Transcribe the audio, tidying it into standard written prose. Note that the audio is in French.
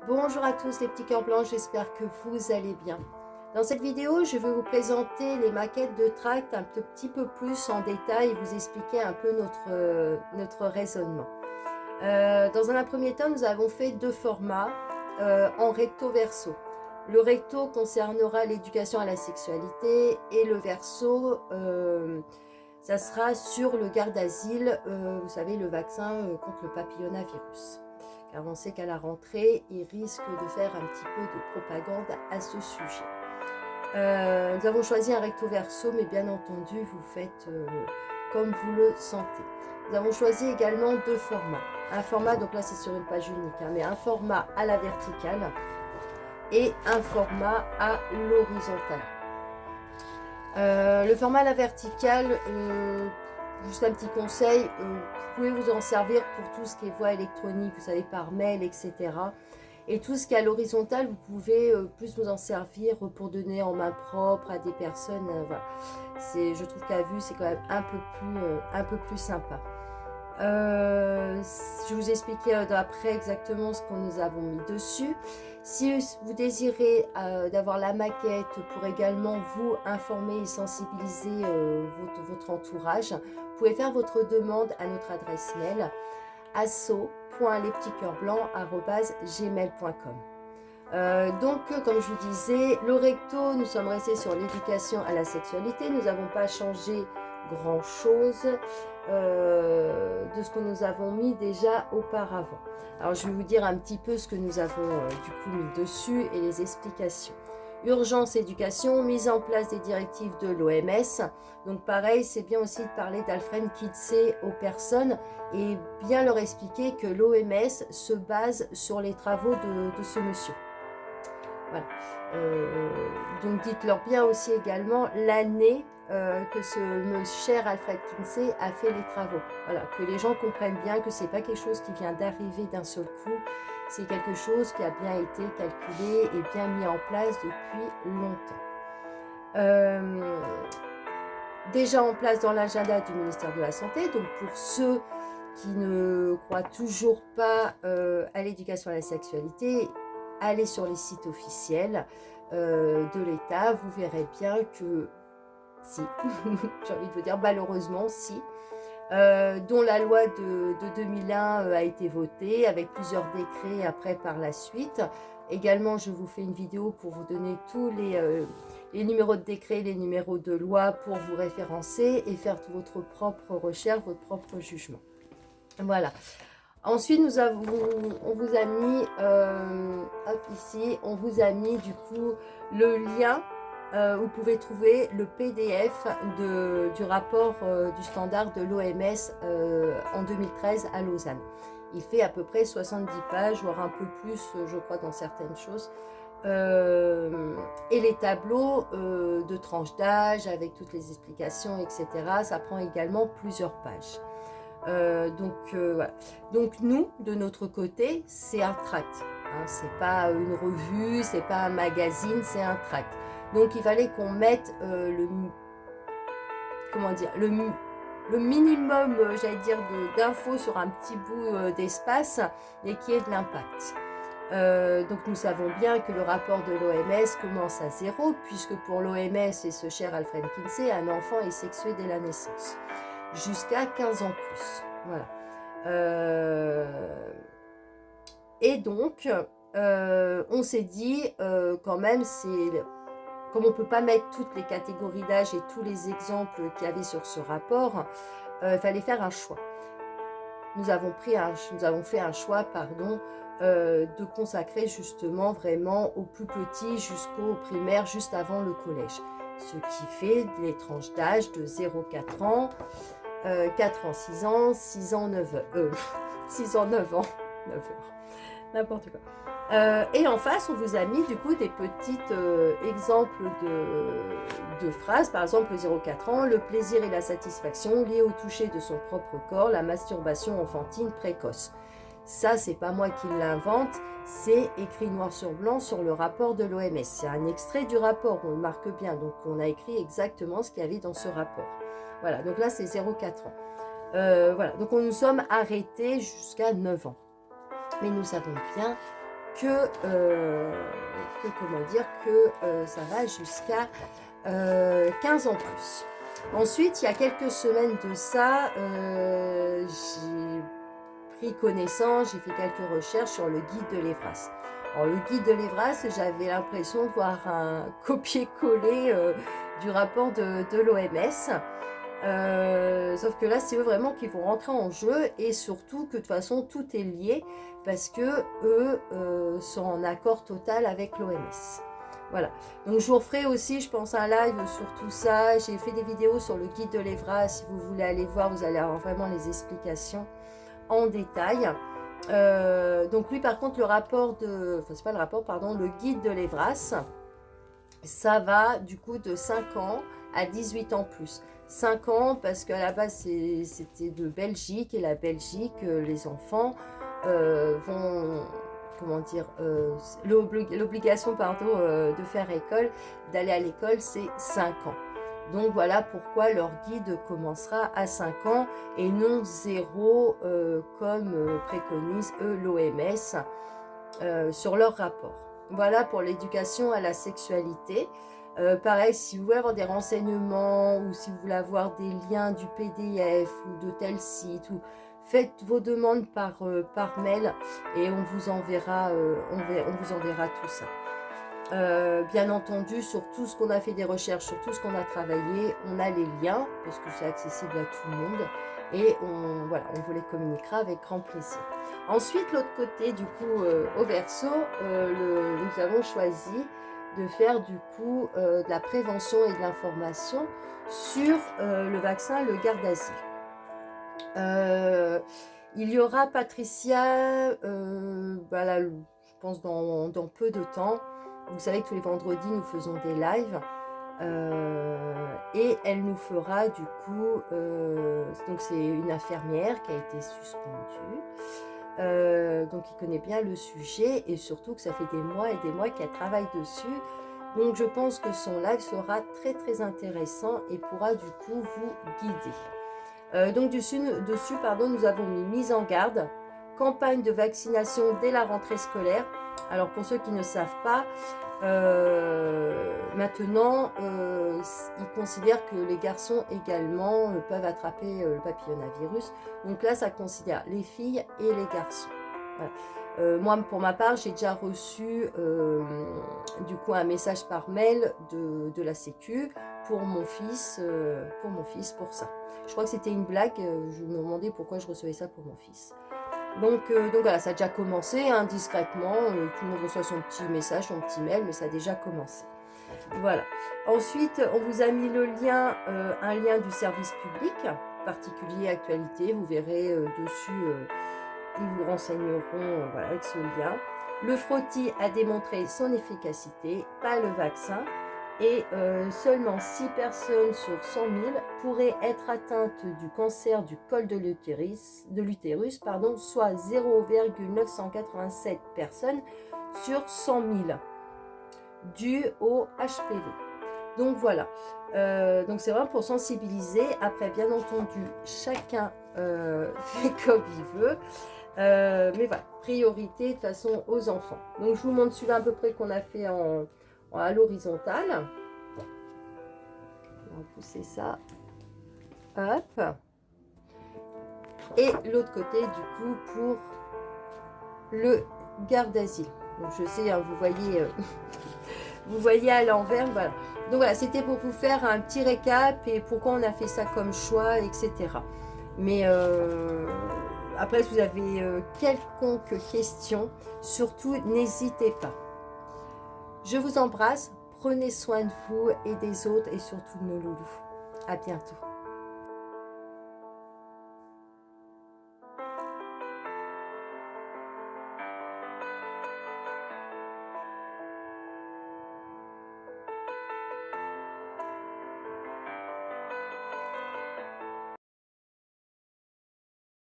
Bonjour à tous les petits cœurs blancs, j'espère que vous allez bien. Dans cette vidéo, je vais vous présenter les maquettes de tracts un petit peu plus en détail et vous expliquer un peu notre raisonnement. Dans un premier temps, nous avons fait deux formats en recto verso. Le recto concernera l'éducation à la sexualité et le verso, ça sera sur le garde asile, vous savez, le vaccin contre le papillomavirus. Car on sait qu'à la rentrée, il risque de faire un petit peu de propagande à ce sujet. Nous avons choisi un recto verso, mais bien entendu, vous faites comme vous le sentez. Nous avons choisi également deux formats. Un format, donc là c'est sur une page unique, hein, mais un format à la verticale et un format à l'horizontale. Le format à la verticale, juste un petit conseil, vous pouvez vous en servir pour tout ce qui est voie électronique, vous savez, par mail, etc. Et tout ce qui est à l'horizontale, vous pouvez plus vous en servir pour donner en main propre à des personnes. Voilà. Je trouve qu'à vue, c'est quand même un peu plus sympa. Je vous expliquer après exactement ce que nous avons mis dessus. Si vous désirez d'avoir la maquette pour également vous informer et sensibiliser votre entourage, vous pouvez faire votre demande à notre adresse mail asso.lespetitscoeursblancs@gmail.com. Donc, comme je vous disais, le recto, nous sommes restés sur l'éducation à la sexualité. Nous n'avons pas changé grand-chose de ce que nous avons mis déjà auparavant. Alors, je vais vous dire un petit peu ce que nous avons du coup mis dessus et les explications. Urgence éducation, mise en place des directives de l'OMS. Donc pareil, c'est bien aussi de parler d'Alfred Kinsey aux personnes et bien leur expliquer que l'OMS se base sur les travaux de ce monsieur. Voilà. Donc dites-leur bien aussi également l'année que ce cher Alfred Kinsey a fait les travaux. Voilà, que les gens comprennent bien que c'est pas quelque chose qui vient d'arriver d'un seul coup, c'est quelque chose qui a bien été calculé et bien mis en place depuis longtemps. Déjà en place dans l'agenda du ministère de la Santé, donc pour ceux qui ne croient toujours pas à l'éducation à la sexualité, allez sur les sites officiels de l'État, vous verrez bien que si, j'ai envie de vous dire malheureusement si, dont la loi de 2001 a été votée avec plusieurs décrets après par la suite. Également, je vous fais une vidéo pour vous donner tous les numéros de décret, les numéros de loi pour vous référencer et faire votre propre recherche, votre propre jugement. Voilà. Ensuite, on vous a mis, hop ici, on vous a mis du coup le lien où vous pouvez trouver le PDF du rapport du standard de l'OMS en 2013 à Lausanne. Il fait à peu près 70 pages, voire un peu plus, je crois, dans certaines choses. Et les tableaux de tranches d'âge avec toutes les explications, etc. Ça prend également plusieurs pages. Voilà. Donc nous, de notre côté, c'est un tract. Hein, c'est pas une revue, c'est pas un magazine, c'est un tract. Donc il fallait qu'on mette le minimum, j'allais dire, d'infos sur un petit bout d'espace et qui ait de l'impact. Donc nous savons bien que le rapport de l'OMS commence à 0, puisque pour l'OMS et ce cher Alfred Kinsey, un enfant est sexué dès la naissance, jusqu'à 15 ans plus. Voilà. Et donc, on s'est dit, quand même, comme on ne peut pas mettre toutes les catégories d'âge et tous les exemples qu'il y avait sur ce rapport, il fallait faire un choix. Nous avons fait un choix, de consacrer justement vraiment aux plus petits jusqu'au primaire, juste avant le collège. Ce qui fait les tranches d'âge de 0-4 ans, 4 ans, 6 ans, 6 ans, 9 heures. 6 ans, 9 ans, 9 heures. N'importe quoi. Et en face, on vous a mis du coup des petits exemples de phrases. Par exemple, 0-4 ans, le plaisir et la satisfaction liés au toucher de son propre corps, la masturbation enfantine précoce. Ça, c'est pas moi qui l'invente, c'est écrit noir sur blanc sur le rapport de l'OMS. C'est un extrait du rapport, on le marque bien, donc on a écrit exactement ce qu'il y avait dans ce rapport. Voilà, donc là, c'est 0-4 ans. Voilà, donc nous sommes arrêtés jusqu'à 9 ans. Mais nous savons bien comment dire, que ça va jusqu'à 15 ans plus. Ensuite, il y a quelques semaines de ça, j'ai pris connaissance, j'ai fait quelques recherches sur le guide de l'Evras. Alors le guide de l'Evras, j'avais l'impression de voir un copier-coller du rapport de l'OMS. Sauf que là, c'est eux vraiment qui vont rentrer en jeu et surtout que de toute façon, tout est lié parce que eux sont en accord total avec l'OMS. Voilà, donc je vous referai aussi, je pense, un live sur tout ça. J'ai fait des vidéos sur le guide de l'Evras. Si vous voulez aller voir, vous allez avoir vraiment les explications en détail. Donc lui, par contre, le rapport de... Enfin, c'est pas le rapport, pardon, le guide de l'Evras, ça va du coup de 5 ans à 18 ans plus. 5 ans parce qu'à la base, c'était de Belgique. Et la Belgique, les enfants vont... Comment dire, l'obligation de faire école, d'aller à l'école, c'est 5 ans. Donc voilà pourquoi leur guide commencera à 5 ans et non 0 comme préconise l'OMS sur leur rapport. Voilà pour l'éducation à la sexualité. Pareil, si vous voulez avoir des renseignements ou si vous voulez avoir des liens du PDF ou de tel site, ou faites vos demandes par mail et on vous enverra tout ça. Bien entendu, sur tout ce qu'on a fait des recherches, sur tout ce qu'on a travaillé, on a les liens parce que c'est accessible à tout le monde et on vous les communiquera avec grand plaisir. Ensuite, l'autre côté, du coup, au verso, nous avons choisi de faire du coup de la prévention et de l'information sur le vaccin, le Gardasil. Il y aura Patricia, voilà, je pense dans peu de temps. Vous savez que tous les vendredis, nous faisons des lives. Et elle nous fera du coup, donc c'est une infirmière qui a été suspendue. Donc il connaît bien le sujet et surtout que ça fait des mois et des mois qu'elle travaille dessus. Donc je pense que son live sera très très intéressant et pourra du coup vous guider. Donc dessus, nous avons mis mise en garde, campagne de vaccination dès la rentrée scolaire. Alors pour ceux qui ne savent pas, maintenant ils considèrent que les garçons également peuvent attraper le papillomavirus. Donc là ça considère les filles et les garçons. Voilà. Moi pour ma part j'ai déjà reçu du coup un message par mail de la sécu pour mon fils pour ça. Je crois que c'était une blague, je me demandais pourquoi je recevais ça pour mon fils. Donc voilà, ça a déjà commencé hein, discrètement, tout le monde reçoit son petit message, son petit mail, mais ça a déjà commencé. Voilà. Ensuite, on vous a mis le lien, un lien du service public, particulier actualité, vous verrez dessus, ils vous renseigneront voilà, avec ce lien. Le frottis a démontré son efficacité, pas le vaccin. Et seulement 6 personnes sur 100 000 pourraient être atteintes du cancer du col de l'utérus, soit 0,987 personnes sur 100 000, dû au HPV. Donc voilà, donc c'est vraiment pour sensibiliser. Après, bien entendu, chacun fait comme il veut. Mais voilà, priorité de toute façon aux enfants. Donc je vous montre celui-là à peu près qu'on a fait à l'horizontale. On va pousser ça. Hop. Et l'autre côté, du coup, pour le Gardasil. Donc je sais, hein, vous voyez, vous voyez à l'envers. Voilà. Donc voilà, c'était pour vous faire un petit récap et pourquoi on a fait ça comme choix, etc. Mais après, si vous avez quelconque question, surtout n'hésitez pas. Je vous embrasse, prenez soin de vous et des autres et surtout de nos loulous. À bientôt.